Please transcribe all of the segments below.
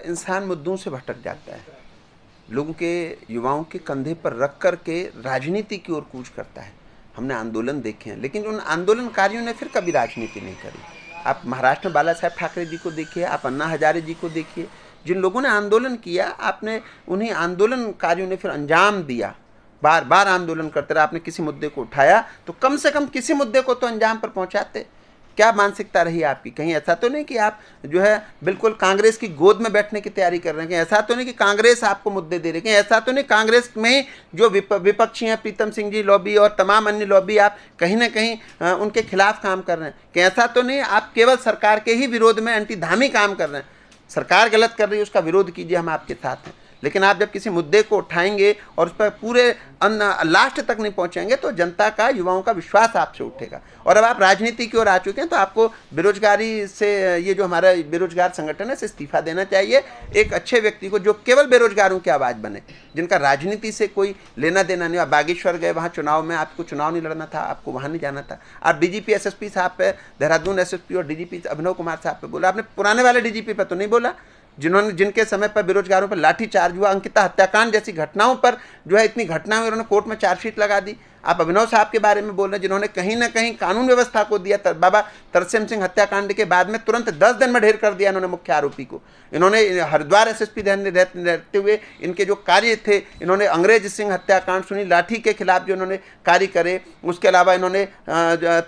इंसान मुद्दों से भटक जाता है, लोगों के, युवाओं के कंधे पर रख कर के राजनीति की ओर कूच करता है। हमने आंदोलन देखे हैं, लेकिन उन आंदोलनकारियों ने फिर कभी राजनीति नहीं करी। आप महाराष्ट्र में बाला साहेब ठाकरे जी को देखिए, आप अन्ना हजारे जी को देखिए, जिन लोगों ने आंदोलन किया, आपने उन्हीं आंदोलनकारियों ने फिर अंजाम दिया। बार बार आंदोलन करते रहे, आपने किसी मुद्दे को उठाया तो कम से कम किसी मुद्दे को तो अंजाम पर पहुंचाते। क्या मानसिकता रही आपकी? कहीं ऐसा तो नहीं कि आप जो है बिल्कुल कांग्रेस की गोद में बैठने की तैयारी कर रहे हैं? कहीं ऐसा तो नहीं कि कांग्रेस आपको मुद्दे दे रही है? कहीं ऐसा तो नहीं कांग्रेस में ही जो विपक्षी हैं, प्रीतम सिंह जी लॉबी और तमाम अन्य लॉबी, आप कहीं ना कहीं उनके खिलाफ काम कर रहे हैं? कहीं ऐसा तो नहीं आप केवल सरकार के ही विरोध में एंटी धामी काम कर रहे हैं? सरकार गलत कर रही है, उसका विरोध कीजिए, हम आपके साथ हैं। लेकिन आप जब किसी मुद्दे को उठाएंगे और उस पर पूरे लास्ट तक नहीं पहुंचेंगे तो जनता का, युवाओं का विश्वास आपसे उठेगा। और अब आप राजनीति की ओर आ चुके हैं तो आपको बेरोजगारी से, ये जो हमारा बेरोजगार संगठन है, से इस्तीफा देना चाहिए। एक अच्छे व्यक्ति को जो केवल बेरोजगारों की आवाज़ बने, जिनका राजनीति से कोई लेना देना नहीं। आप बागेश्वर गए, वहाँ चुनाव में आपको चुनाव नहीं लड़ना था, आपको वहाँ नहीं जाना था। आप डीजीपी एसएसपी साहब पे, देहरादून एसएसपी और डीजीपी अभिनव कुमार साहब पे बोला, आपने पुराने वाले डीजीपी पर तो नहीं बोला, जिनके समय पर बेरोजगारों पर लाठीचार्ज हुआ, अंकिता हत्याकांड जैसी घटनाओं पर जो है इतनी घटनाएं, उन्होंने कोर्ट में चार्जशीट लगा दी। आप अभिनव साहब के बारे में बोल रहे हैं, जिन्होंने कहीं ना कहीं कानून व्यवस्था को दिया। बाबा तरसेम सिंह हत्याकांड के बाद में तुरंत 10 दिन में ढेर कर दिया इन्होंने मुख्य आरोपी को। इन्होंने हरिद्वार एसएसपी रहते हुए इनके जो कार्य थे, इन्होंने अंग्रेज सिंह हत्याकांड, सुनील लाठी के खिलाफ जो इन्होंने कार्य करे, उसके अलावा इन्होंने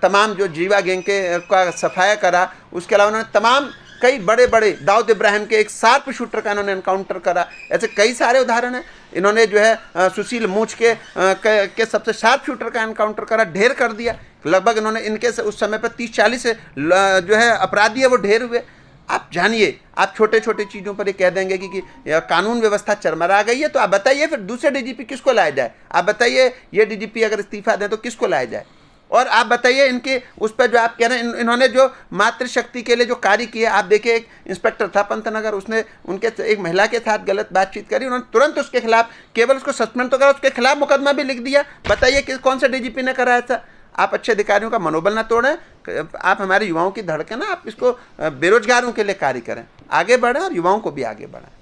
तमाम जो जीवा गैंग का सफाया करा, उसके अलावा उन्होंने तमाम कई बड़े बड़े, दाऊद इब्राहिम के एक शार्प शूटर का इन्होंने एनकाउंटर करा। ऐसे कई सारे उदाहरण हैं। इन्होंने जो है सुशील मूछ के सबसे शार्प शूटर का एनकाउंटर करा, ढेर कर दिया। लगभग इन्होंने इनके उस समय पर 30-40 जो है अपराधी है वो ढेर हुए। आप जानिए, आप छोटे छोटे चीज़ों पर ये कह देंगे कि कानून व्यवस्था चरमरा गई है, तो आप बताइए फिर दूसरे डीजीपी किसको लाया जाए? आप बताइए, ये डीजीपी अगर इस्तीफा दें तो किसको लाया जाए? और आप बताइए, इनके उस पर जो आप कह रहे हैं, इन्होंने जो मातृशक्ति के लिए जो कार्य किया, आप देखिए, एक इंस्पेक्टर था पंतनगर, उसने उनके एक महिला के साथ गलत बातचीत करी, उन्होंने तुरंत उसके खिलाफ, केवल उसको सस्पेंड तो करा, उसके खिलाफ मुकदमा भी लिख दिया। बताइए कि कौन सा डीजीपी ने कराया था? आप अच्छे अधिकारियों का मनोबल ना तोड़ें, आप हमारे युवाओं की धड़कन है, आप इसको बेरोजगारों के लिए कार्य करें, आगे बढ़ें और युवाओं को भी आगे बढ़ाएं।